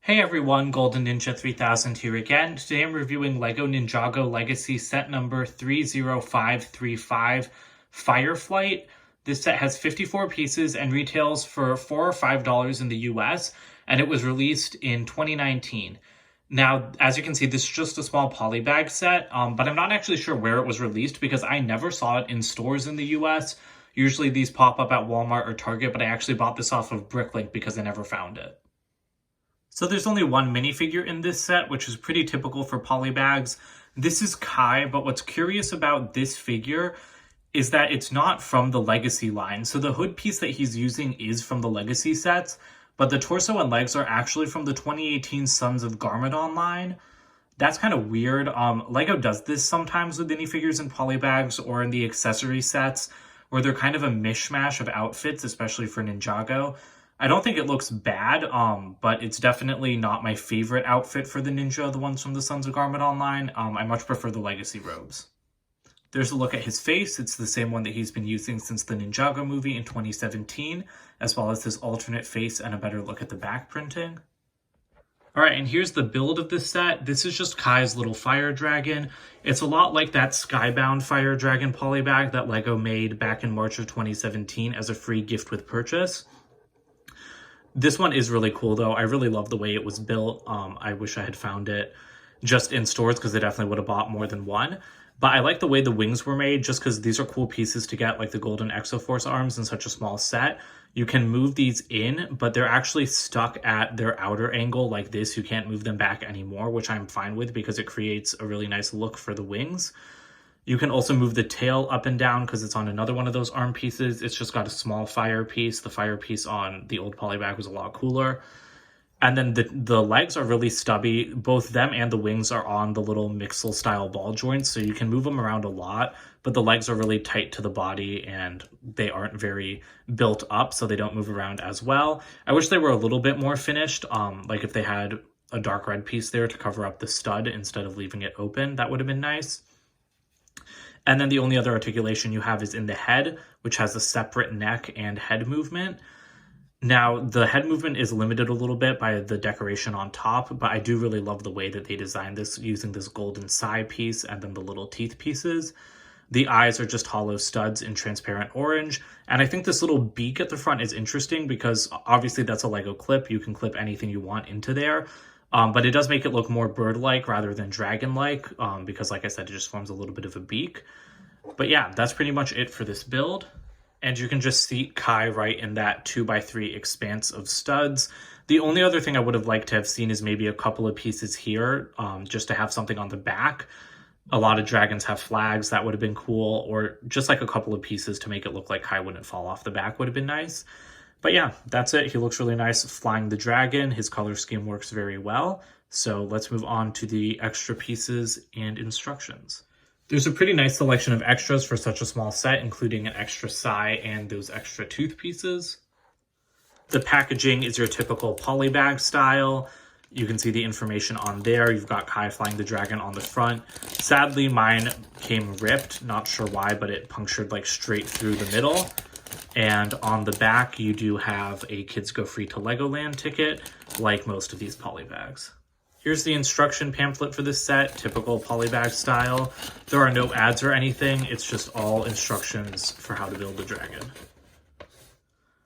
Hey everyone, Golden Ninja 3000 here again. Today I'm reviewing LEGO Ninjago Legacy set number 30535 Fireflight. This set has 54 pieces and retails for $4 or $5 in the US, and it was released in 2019. Now, as you can see, this is just a small polybag set, but I'm not actually sure where it was released because I never saw it in stores in the US. Usually these pop up at Walmart or Target, but I actually bought this off of Bricklink because I never found it. So there's only one minifigure in this set, which is pretty typical for polybags. This is Kai, but what's curious about this figure is that it's not from the Legacy line. So the hood piece that he's using is from the Legacy sets, but the torso and legs are actually from the 2018 Sons of Garmadon line. That's kind of weird. LEGO does this sometimes with minifigures and polybags or in the accessory sets, where they're kind of a mishmash of outfits, especially for Ninjago. I don't think it looks bad, but it's definitely not my favorite outfit for the Ninja, the ones from the Sons of Garmadon line. I much prefer the Legacy robes. There's a look at his face. It's the same one that he's been using since the Ninjago movie in 2017, as well as this alternate face and a better look at the back printing. Alright, and here's the build of this set. This is just Kai's little fire dragon. It's a lot like that Skybound fire dragon polybag that LEGO made back in March of 2017 as a free gift with purchase. This one is really cool, though. I really love the way it was built. I wish I had found it just in stores because I definitely would have bought more than one. But I like the way the wings were made just because these are cool pieces to get, like the golden Exoforce arms in such a small set. You can move these in, but they're actually stuck at their outer angle like this. You can't move them back anymore, which I'm fine with because it creates a really nice look for the wings. You can also move the tail up and down because it's on another one of those arm pieces. It's just got a small fire piece. The fire piece on the old polybag was a lot cooler. And then the legs are really stubby. Both them and the wings are on the little Mixel style ball joints, so you can move them around a lot, but the legs are really tight to the body and they aren't very built up, so they don't move around as well. I wish they were a little bit more finished, like if they had a dark red piece there to cover up the stud instead of leaving it open, that would have been nice. And then the only other articulation you have is in the head, which has a separate neck and head movement. Now, the head movement is limited a little bit by the decoration on top, but I do really love the way that they designed this using this golden side piece and then the little teeth pieces. The eyes are just hollow studs in transparent orange. And I think this little beak at the front is interesting because obviously that's a LEGO clip. You can clip anything you want into there. But it does make it look more bird-like rather than dragon-like because, like I said, it just forms a little bit of a beak. But yeah, that's pretty much it for this build. And you can just see Kai right in that 2x3 expanse of studs. The only other thing I would have liked to have seen is maybe a couple of pieces here just to have something on the back. A lot of dragons have flags. That would have been cool. Or just like a couple of pieces to make it look like Kai wouldn't fall off the back would have been nice. But yeah, that's it. He looks really nice flying the dragon. His color scheme works very well. So let's move on to the extra pieces and instructions. There's a pretty nice selection of extras for such a small set, including an extra sai and those extra tooth pieces. The packaging is your typical polybag style. You can see the information on there. You've got Kai flying the dragon on the front. Sadly, mine came ripped. Not sure why, but it punctured like straight through the middle. And on the back, you do have a Kids Go Free to Legoland ticket, like most of these polybags. Here's the instruction pamphlet for this set, typical polybag style. There are no ads or anything, it's just all instructions for how to build the dragon.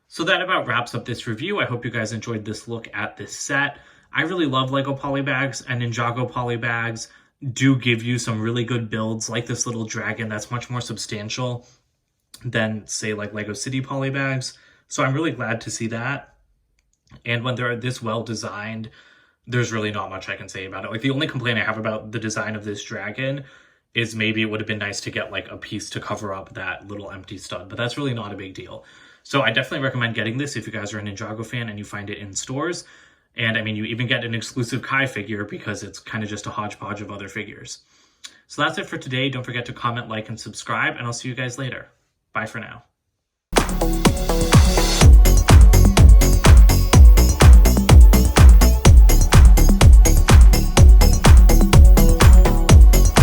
So that about wraps up this review. I hope you guys enjoyed this look at this set. I really love LEGO polybags, and Ninjago polybags do give you some really good builds, like this little dragon that's much more substantial than, say, like LEGO City polybags. So I'm really glad to see that. And when they're this well designed, there's really not much I can say about it. Like, the only complaint I have about the design of this dragon is maybe it would have been nice to get like a piece to cover up that little empty stud, but that's really not a big deal. So I definitely recommend getting this if you guys are a Ninjago fan and you find it in stores. And I mean, you even get an exclusive Kai figure because it's kind of just a hodgepodge of other figures. So that's it for today. Don't forget to comment, like, and subscribe, and I'll see you guys later. Bye for now.